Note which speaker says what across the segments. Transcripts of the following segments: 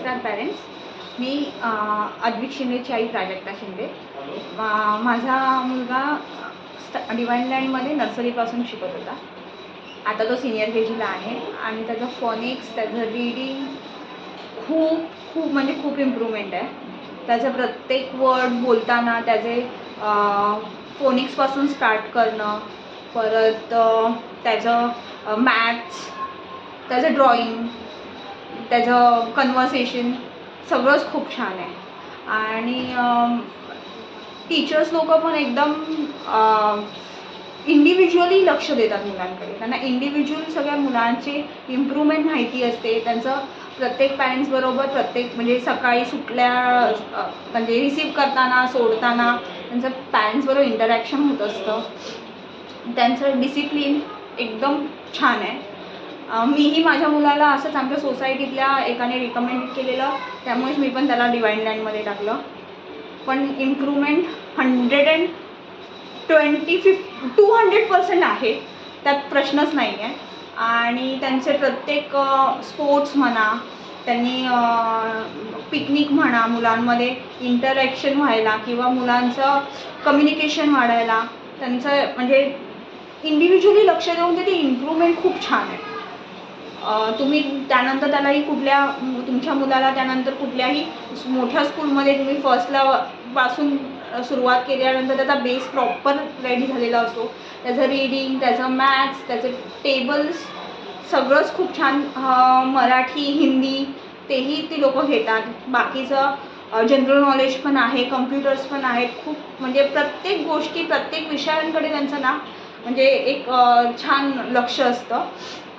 Speaker 1: नमस्कार पॅरेंट्स. मी अद्विक शिंदेची आई प्राजक्ता शिंदे. माझा मुलगा डिवाइन लँडमध्ये नर्सरीपासून शिकत होता. आता तो सिनियर KGला आहे आणि त्याचं फोनिक्स, त्याचं रीडिंग खूप म्हणजे खूप इम्प्रूव्हमेंट आहे. त्याचं प्रत्येक वर्ड बोलताना त्याचे फोनिक्सपासून स्टार्ट करणं, परत त्याचं मॅथ्स, त्याचं ड्रॉइंग, त्याचं कन्व्हर्सेशन सगळंच खूप छान आहे. आणि टीचर्स लोक पण एकदम इंडिव्हिज्युअली लक्ष देतात मुलांकडे. त्यांना इंडिव्हिज्युअल सगळ्या मुलांची इम्प्रूव्हमेंट माहिती असते. त्यांचं प्रत्येक पॅरेंट्सबरोबर म्हणजे सकाळी सुटल्या म्हणजे रिसीव करताना सोडताना त्यांचं पॅरेंट्सबरोबर इंटरॅक्शन होत असतं. त्यांचं डिसिप्लिन एकदम छान आहे. मीही माझ्या मुलाला असंच आमच्या सोसायटीतल्या एकाने रिकमेंड केलेलं, त्यामुळेच मी पण त्याला डिवाइन लँडमध्ये टाकलं. पण इम्प्रूव्हमेंट 200% आहे, त्यात प्रश्नच नाही आहे. आणि त्यांचे प्रत्येक स्पोर्ट्स म्हणा, त्यांनी पिकनिक म्हणा, मुलांमध्ये इंटरॅक्शन व्हायला किंवा मुलांचं कम्युनिकेशन वाढायला त्यांचं म्हणजे इंडिव्हिज्युअली लक्ष देऊन ते इम्प्रूव्हमेंट खूप छान आहे. तुम्ही त्यानंतर त्यालाही तुमच्या मुलाला त्यानंतर कुठल्याही मोठ्या स्कूलमध्ये तुम्ही फर्स्टला पासून सुरुवात केल्यानंतर त्याचा बेस प्रॉपर रेडी झालेला असतो. त्याचं रीडिंग, त्याचं मॅथ्स, त्याचे टेबल्स सगळंच खूप छान. मराठी, हिंदी तेही ती लोकं घेतात. बाकीचं जनरल नॉलेज पण आहे, कम्प्युटर्स पण आहेत. खूप म्हणजे प्रत्येक गोष्टी, प्रत्येक विषयांकडे त्यांचं ना म्हणजे एक छान लक्ष असतं.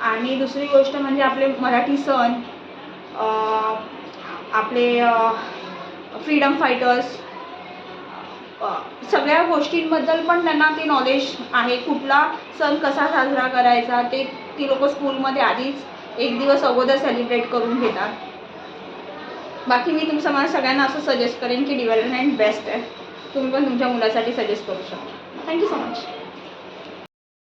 Speaker 1: आणि दुसरी गोष्ट म्हणजे आपले मराठी सण, आपले फ्रीडम फायटर्स, सगळ्या गोष्टींबद्दल पण त्यांना ते नॉलेज आहे. कुठला सण कसा साजरा करायचा ते ती लोकं स्कूलमध्ये आधीच एक दिवस अगोदर सेलिब्रेट करून घेतात. बाकी मी मला सगळ्यांना असं सजेस्ट करेन की डिवाइन लँड बेस्ट आहे. तुम्ही पण तुमच्या मुलासाठी सजेस्ट करू शकता. Thank you so much.